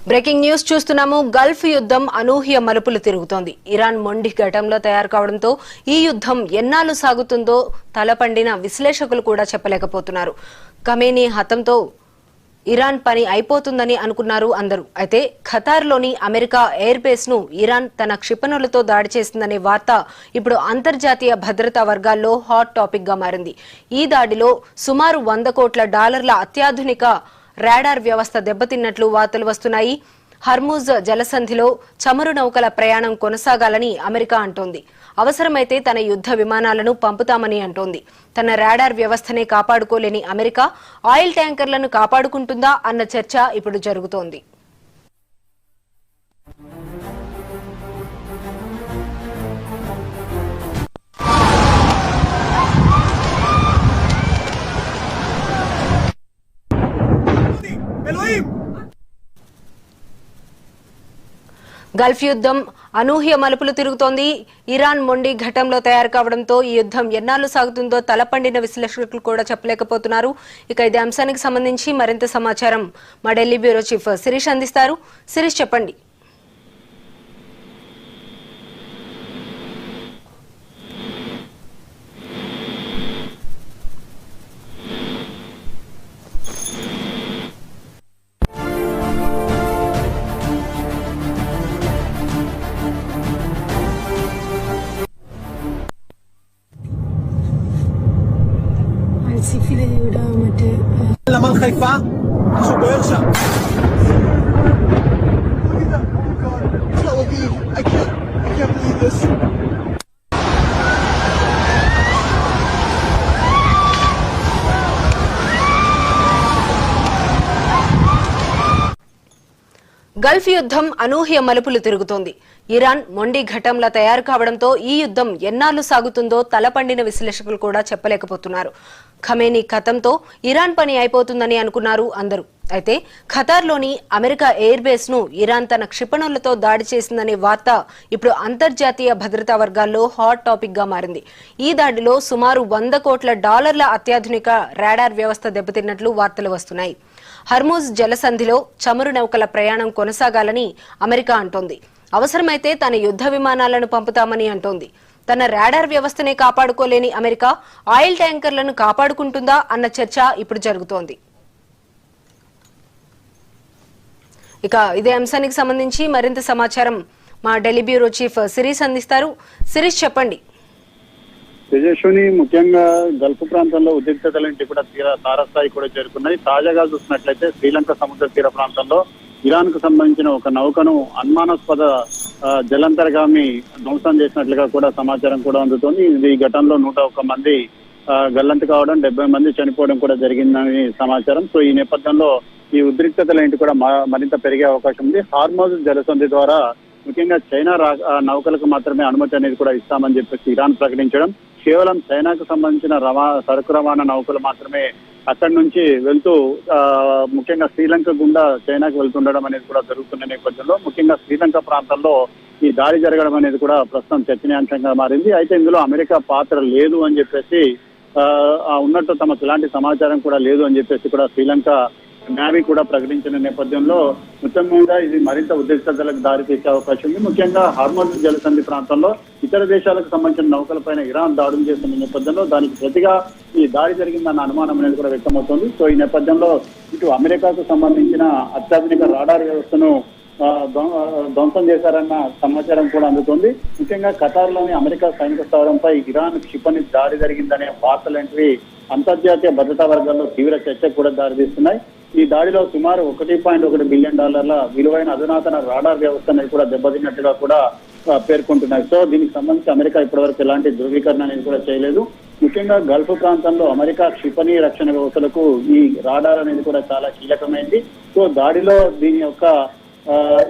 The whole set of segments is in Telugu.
బ్రేకింగ్ న్యూస్ చూస్తున్నాము. గల్ఫ్ యుద్ధం అనూహ్య మలుపులు తిరుగుతోంది. ఇరాన్ మొండి ఘటంలో తయారు కావడంతో ఈ యుద్ధం ఎన్నాళ్ళు సాగుతుందో తలపండిన విశ్లేషకులు కూడా చెప్పలేకపోతున్నారు. ఖమేనీ హతంతో ఇరాన్ పని అయిపోతుందని అనుకున్నారు అందరూ. అయితే ఖతార్లోని అమెరికా ఎయిర్ బేస్ ను ఇరాన్ తన క్షిపణులతో దాడి చేసిందనే వార్త ఇప్పుడు అంతర్జాతీయ భద్రతా వర్గాల్లో హాట్ టాపిక్ గా మారింది. ఈ దాడిలో సుమారు $100 కోట్ల అత్యాధునిక రాడార్ వ్యవస్థ దెబ్బతిన్నట్లు వార్తలు వస్తున్నాయి. హర్ముజ్ జలసంధిలో చమురు నౌకల ప్రయాణం కొనసాగాలని అమెరికా అంటోంది. అవసరమైతే తన యుద్ధ విమానాలను పంపుతామని అంటోంది. తన రాడార్ వ్యవస్థనే కాపాడుకోలేని అమెరికా ఆయిల్ ట్యాంకర్లను కాపాడుకుంటుందా అన్న చర్చ ఇప్పుడు జరుగుతోంది. గల్ఫ్ యుద్ధం అనూహ్య మలుపులు తిరుగుతోంది. ఇరాన్ మొండి ఘటంలో తయారు కావడంతో ఈ యుద్ధం ఎన్నాళ్ళు సాగుతుందో తలపండిన విశ్లేషకులు కూడా చెప్పలేకపోతున్నారు. ఇక ఇదే అంశానికి సంబంధించి మరింత సమాచారం మా ఢిల్లీ బ్యూరో చీఫ్ శిరీష్ అందిస్తారు. శిరీష్, చెప్పండి. נמל חיפה, משהו בוער שם. I can't believe this. Gulf యుద్ధం అనూహ్య మలుపులు తిరుగుతోంది. ఇరాన్ మొండి ఘటంలా తయారు కావడంతో ఈ యుద్ధం ఎన్నాళ్ళు సాగుతుందో తలపండిన విశ్లేషకులు కూడా చెప్పలేకపోతున్నారు. ఖమేనీ కథంతో ఇరాన్ పని అయిపోతుందని అనుకున్నారు అందరూ. అయితే ఖతార్లోని అమెరికా ఎయిర్ బేస్ ను ఇరాన్ తన క్షిపణులతో దాడి చేసిందనే వార్త ఇప్పుడు అంతర్జాతీయ భద్రతా వర్గాల్లో హాట్ టాపిక్ గా మారింది. ఈ దాడిలో సుమారు $100 కోట్ల అత్యాధునిక రాడార్ వ్యవస్థ దెబ్బతిన్నట్లు వార్తలు వస్తున్నాయి. హర్ముజ్ జలసంధిలో చమురు నౌకల ప్రయాణం కొనసాగాలని అమెరికా అంటోంది. అవసరమైతే తన యుద్ధ విమానాలను పంపుతామని అంటోంది. తన రాడార్ వ్యవస్థనే కాపాడుకోలేని అమెరికా ఆయిల్ ట్యాంకర్లను కాపాడుకుంటుందా అన్న చర్చ ఇప్పుడు జరుగుతోంది. ఇక ఇదే అంశానికి సంబంధించి మరింత సమాచారం మా ఢిల్లీ బ్యూరో చీఫ్ శిరీష్ అందిస్తారు. శిరీష్, చెప్పండి. తేజస్విని, ముఖ్యంగా గల్ఫ్ ప్రాంతంలో ఉద్రిక్తతలంటి కూడా తారస్థాయి కూడా చేరుకున్నాయి. తాజాగా చూసినట్లయితే శ్రీలంక సముద్ర తీర ప్రాంతంలో ఇరాన్ కు సంబంధించిన ఒక నౌకను అనుమానాస్పద జలంతర్గామి ధ్వంసం చేసినట్లుగా కూడా సమాచారం కూడా అందుతోంది. ఈ ఘటనలో 101 మంది గల్లంతు కావడం, 70 మంది చనిపోవడం కూడా జరిగిందని సమాచారం. సో ఈ నేపథ్యంలో ఈ ఉద్రిక్తతలేంటి కూడా మరింత పెరిగే అవకాశం ఉంది. హార్మోజ్ జలసంధి ద్వారా ముఖ్యంగా చైనా నౌకలకు మాత్రమే అనుమతి అనేది కూడా ఇస్తామని చెప్పేసి ఇరాన్ ప్రకటించడం, కేవలం చైనాకు సంబంధించిన సరుకు రవాణా నౌకలు మాత్రమే అక్కడి నుంచి వెళ్తూ ముఖ్యంగా శ్రీలంక గుండా చైనాకు వెళ్తుండడం అనేది కూడా జరుగుతున్న నేపథ్యంలో ముఖ్యంగా శ్రీలంక ప్రాంతంలో ఈ దాడి జరగడం అనేది కూడా ప్రస్తుతం చర్చనీయాంశంగా మారింది. అయితే ఇందులో అమెరికా పాత్ర లేదు అని చెప్పేసి ఉన్నట్టు తమకు ఎలాంటి సమాచారం కూడా లేదు అని చెప్పేసి కూడా శ్రీలంక నేవీ కూడా ప్రకటించిన నేపథ్యంలో మొత్తం మీద ఇది మరింత ఉద్రిక్తతలకు దారి తీసే అవకాశం ఉంది. ముఖ్యంగా హార్మోజ్ జలసంధి ప్రాంతంలో ఇతర దేశాలకు సంబంధించిన నౌకలపైన ఇరాన్ దాడులు చేస్తున్న నేపథ్యంలో దానికి ప్రతిగా ఈ దాడి జరిగిందన్న అనుమానం అనేది కూడా వ్యక్తమవుతోంది. సో ఈ నేపథ్యంలో ఇటు అమెరికాకు సంబంధించిన అత్యాధునిక రాడార్ వ్యవస్థను ధ్వంసం చేశారన్న సమాచారం కూడా అందుతోంది. ముఖ్యంగా ఖతార్లోని అమెరికా సైనిక స్థావరంపై ఇరాన్ క్షిపణి దాడి జరిగిందనే వార్తలంటివి అంతర్జాతీయ భద్రతా వర్గాల్లో తీవ్ర చర్చకు కూడా దారితీస్తున్నాయి. ఈ దాడిలో సుమారు $1.1 బిలియన్ విలువైన అధునాతన రాడార్ వ్యవస్థ అనేది కూడా దెబ్బతిన్నట్టుగా కూడా పేర్కొంటున్నాయి. సో దీనికి సంబంధించి అమెరికా ఇప్పటివరకు ఎలాంటి ధృవీకరణ అనేది కూడా చేయలేదు. ముఖ్యంగా గల్ఫ్ ప్రాంతంలో అమెరికా క్షిపణి రక్షణ వ్యవస్థలకు ఈ రాడార్ అనేది కూడా చాలా కీలకమైంది. సో దాడిలో దీని యొక్క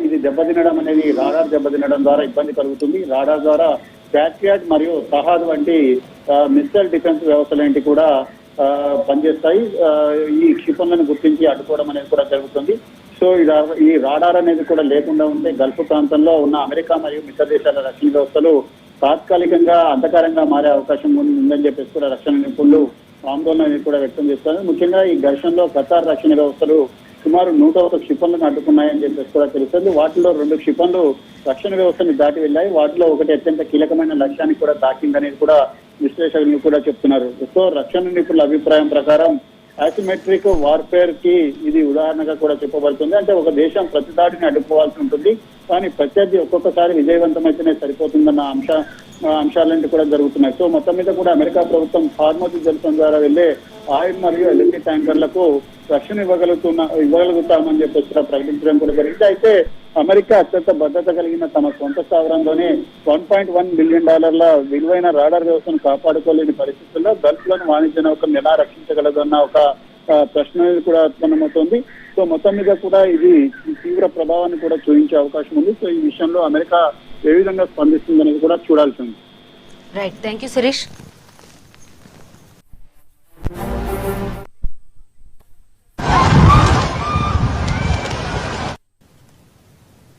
ఇది దెబ్బతినడం అనేది రాడార్ దెబ్బతినడం ద్వారా ఇబ్బంది కలుగుతుంది. రాడార్ ద్వారా ప్యాట్రియాట్ మరియు సహాద్ వంటి మిస్సైల్ డిఫెన్స్ వ్యవస్థలేంటి కూడా పనిచేస్తాయి. ఈ క్షిపణులను గుర్తించి అడ్డుకోవడం అనేది కూడా జరుగుతుంది. సో ఈ రాడార్ అనేది కూడా లేకుండా ఉంటే గల్ఫ్ ప్రాంతంలో ఉన్న అమెరికా మరియు మిత్ర దేశాల రక్షణ వ్యవస్థలు తాత్కాలికంగా అంధకారంగా మారే అవకాశం ఉందని చెప్పేసి కూడా రక్షణ నిపుణులు ఆందోళన కూడా వ్యక్తం చేస్తారు. ముఖ్యంగా ఈ ఘర్షణలో ఖతార్ రక్షణ వ్యవస్థలు సుమారు 101 క్షిపణులను అడ్డుకున్నాయని చెప్పేసి కూడా తెలుస్తుంది. వాటిలో 2 క్షిపణులు రక్షణ వ్యవస్థను దాటి వెళ్ళాయి. వాటిలో ఒకటి అత్యంత కీలకమైన లక్ష్యానికి కూడా తాకిందనేది కూడా విశ్లేషకులు కూడా చెప్తున్నారు. సో రక్షణ నిపుణుల అభిప్రాయం ప్రకారం ఆసిమెట్రిక్ వార్ఫేర్ కి ఇది ఉదాహరణగా కూడా చెప్పబడుతుంది. అంటే ఒక దేశం ప్రతి దాడిని అడ్డుకోవాల్సి ఉంటుంది, కానీ ప్రత్యర్థి ఒక్కొక్కసారి విజయవంతమైతేనే సరిపోతుందన్న అంశాలన్నీ కూడా జరుగుతున్నాయి. సో మొత్తం మీద కూడా అమెరికా ప్రభుత్వం హార్మోజ్ జలసం ద్వారా వెళ్లే ఆయిల్ మరియు ఎల్ఎన్జీ ట్యాంకర్లకు రక్షణ ఇవ్వగలుగుతామని చెప్పేసి కూడా ప్రకటించడం కూడా జరిగింది. అయితే అమెరికా అత్యంత భద్రత కలిగిన తమ సొంత స్థావరంలోనే $1.1 బిలియన్ విలువైన రాడార్ వ్యవస్థను కాపాడుకోలేని పరిస్థితుల్లో గల్ఫ్ లోని వాణిజ్య నౌకలను ఎలా రక్షించగలదన్న ఒక ప్రశ్న కూడా ఉత్పన్నమవుతోంది. సో మొత్తం మీద కూడా ఇది తీవ్ర ప్రభావాన్ని కూడా చూపించే అవకాశం ఉంది. సో ఈ విషయంలో అమెరికా ఏ విధంగా స్పందిస్తుందనేది కూడా చూడాల్సి ఉంది. Right, thank you Sirish.